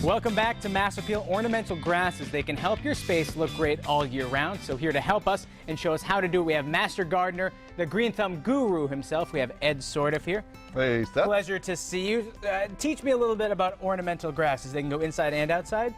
Welcome back to Mass Appeal Ornamental Grasses. They can help your space look great all year round. So here to help us and show us how to do it, we have Master Gardener, the Green Thumb Guru himself. We have Ed Sordiff here. Hey, Seth. Pleasure to see you. Teach me a little bit about ornamental grasses. They can go inside and outside?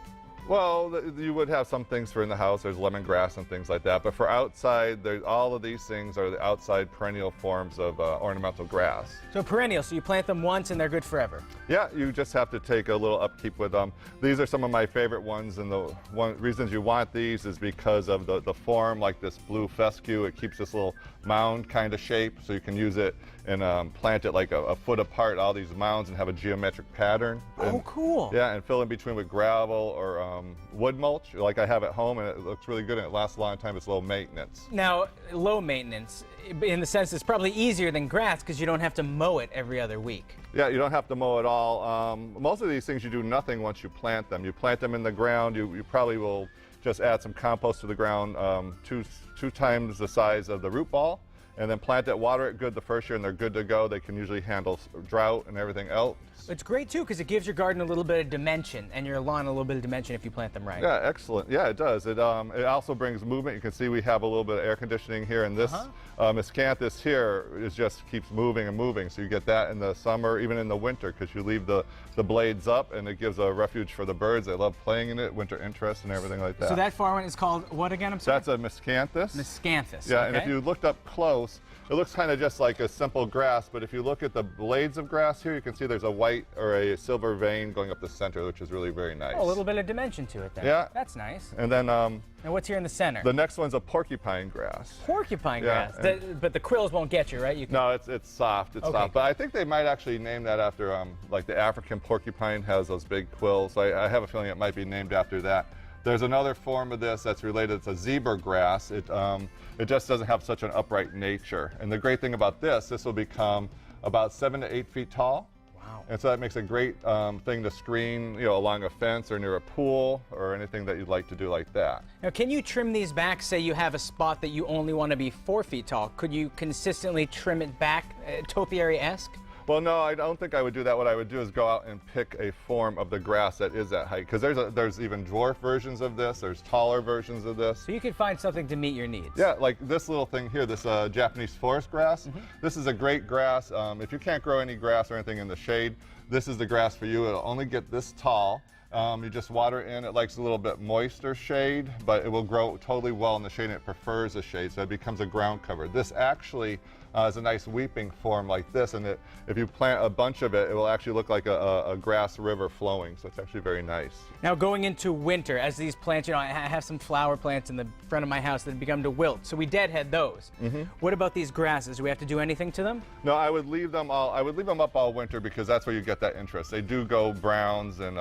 Well, you would have some things for in the house. There's lemongrass and things like that. But for outside, all of these things are the outside perennial forms of ornamental grass. So perennial, so you plant them once and they're good forever? Yeah, you just have to take a little upkeep with them. These are some of my favorite ones, and the reasons you want these is because of the form, like this blue fescue. It keeps this little mound kind of shape, so you can use it and plant it like a foot apart, all these mounds, and have a geometric pattern. Oh, cool. Yeah, and fill in between with gravel or wood mulch, like I have at home, and it looks really good and it lasts a long time. It's low maintenance. Now, low maintenance, in the sense it's probably easier than grass because you don't have to mow it every other week. Yeah, you don't have to mow at all. Most of these things you do nothing once you plant them. You plant them in the ground, you probably will just add some compost to the ground, two times the size of the root ball, and then plant it, water it good the first year, and they're good to go. They can usually handle drought and everything else. It's great too because it gives your garden a little bit of dimension and your lawn a little bit of dimension if you plant them right. Yeah, excellent. Yeah, it does. It also brings movement. You can see we have a little bit of air conditioning here, and this miscanthus here just keeps moving and moving. So you get that in the summer, even in the winter, because you leave the blades up, and it gives a refuge for the birds. They love playing in it, winter interest and everything like that. So that far one is called what again? I'm sorry. That's a miscanthus. Miscanthus. Yeah, okay. and if you looked up close, it looks kind of just like a simple grass, but if you look at the blades of grass here, you can see there's a white or a silver vein going up the center, which is really very nice. Oh, a little bit of dimension to it then. Yeah. That's nice. And then and what's here in the center? the next one's a porcupine grass. Porcupine Yeah, grass. But the quills won't get you, right? You can... No, it's soft. It's Okay. soft. But I think they might actually name that after, like the African porcupine has those big quills. So I have a feeling it might be named after that. There's another form of this that's related. It's a zebra grass. It just doesn't have such an upright nature. And the great thing about this will become about 7 to 8 feet tall. Wow. And so that makes a great thing to screen, along a fence or near a pool or anything that you'd like to do like that. Now, can you trim these back? Say you have a spot that you only want to be 4 feet tall. Could you consistently trim it back, topiary-esque? Well, no, I don't think I would do that. What I would do is go out and pick a form of the grass that is that height, because there's even dwarf versions of this. There's taller versions of this. So you could find something to meet your needs. Yeah, like this little thing here, this Japanese forest grass. This is a great grass. If you can't grow any grass or anything in the shade, this is the grass for you. It'll only get this tall. You just water it in. It likes a little bit moister shade, but it will grow totally well in the shade, and it prefers the shade, so it becomes a ground cover. This actually is a nice weeping form like this, and if you plant a bunch of it, it will actually look like a grass river flowing, so it's actually very nice. Now, going into winter, as these plants, I have some flower plants in the front of my house that have begun to wilt, so we deadhead those. What about these grasses? Do we have to do anything to them? No, I would leave them up all winter, because that's where you get that interest. They do go browns and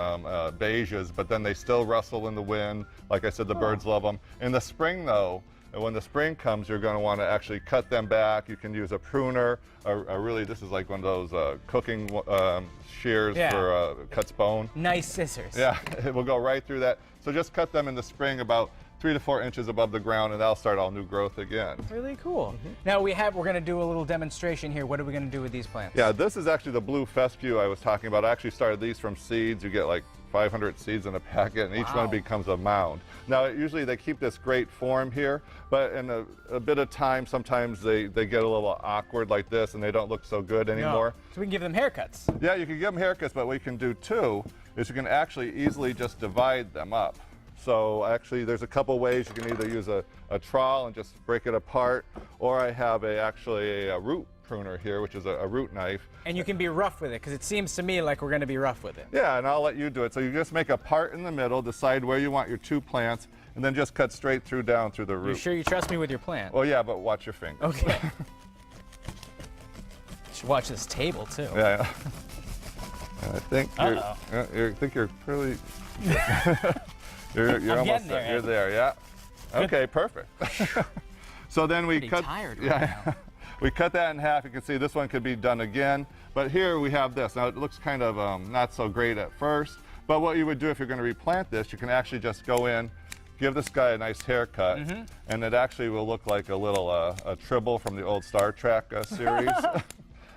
beiges, but then they still rustle in the wind. Like I said, the birds love them. In the spring, though, when the spring comes, you're going to want to actually cut them back. You can use a pruner, really, this is like one of those cooking shears for cuts bone. Nice scissors. Yeah, it will go right through that. So just cut them in the spring about 3 to 4 inches above the ground, and that'll start all new growth again. Really cool. Now we're going to do a little demonstration here. What are we going to do with these plants? Yeah, this is actually the blue fescue I was talking about. I actually started these from seeds. You get like 500 seeds in a packet, and each one becomes a mound. Now, usually they keep this great form here, but in a bit of time, sometimes they get a little awkward like this, and they don't look so good anymore. No. So we can give them haircuts. Yeah, you can give them haircuts, but what you can do too is you can actually easily just divide them up. So actually, there's a couple ways. You can either use a trowel and just break it apart, or I have actually a root pruner here, which is a root knife. And you can be rough with it, because it seems to me like we're going to be rough with it. Yeah, and I'll let you do it. So you just make a part in the middle, decide where you want your 2 plants, and then just cut straight down through the root. You sure you trust me with your plant? Well, yeah, but watch your fingers. Okay. You should watch this table, too. Yeah. I think you're pretty... you're almost there. You're there, yeah. Okay, perfect. So then we cut... tired right now. We cut that in half. You can see this one could be done again. But here we have this. Now it looks kind of not so great at first, but what you would do if you're going to replant this, you can actually just go in, give this guy a nice haircut, and it actually will look like a little a Tribble from the old Star Trek series.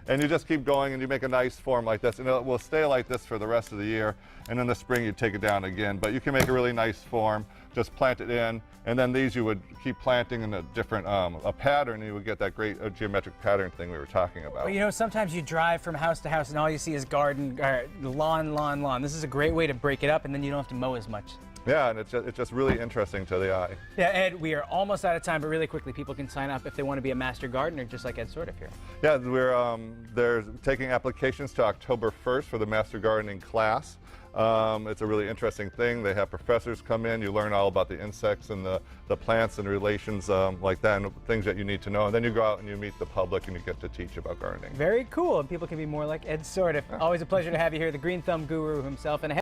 And you just keep going and you make a nice form like this, and it will stay like this for the rest of the year. And in the spring you take it down again. But you can make a really nice form, just plant it in, and then these you would keep planting in a different a pattern, and you would get that great geometric pattern thing we were talking about. Well, you know, sometimes you drive from house to house and all you see is garden, lawn, lawn, lawn. This is a great way to break it up, and then you don't have to mow as much. Yeah, and it's just really interesting to the eye. Yeah, Ed, we are almost out of time, but really quickly, people can sign up if they want to be a master gardener, just like Ed Sordiff here. Yeah, they're taking applications to October 1st for the Master Gardening class. It's a really interesting thing. They have professors come in. You learn all about the insects and the plants and relations like that, and things that you need to know. And then you go out and you meet the public and you get to teach about gardening. Very cool, and people can be more like Ed Sordiff. Always a pleasure to have you here, the Green Thumb guru himself. And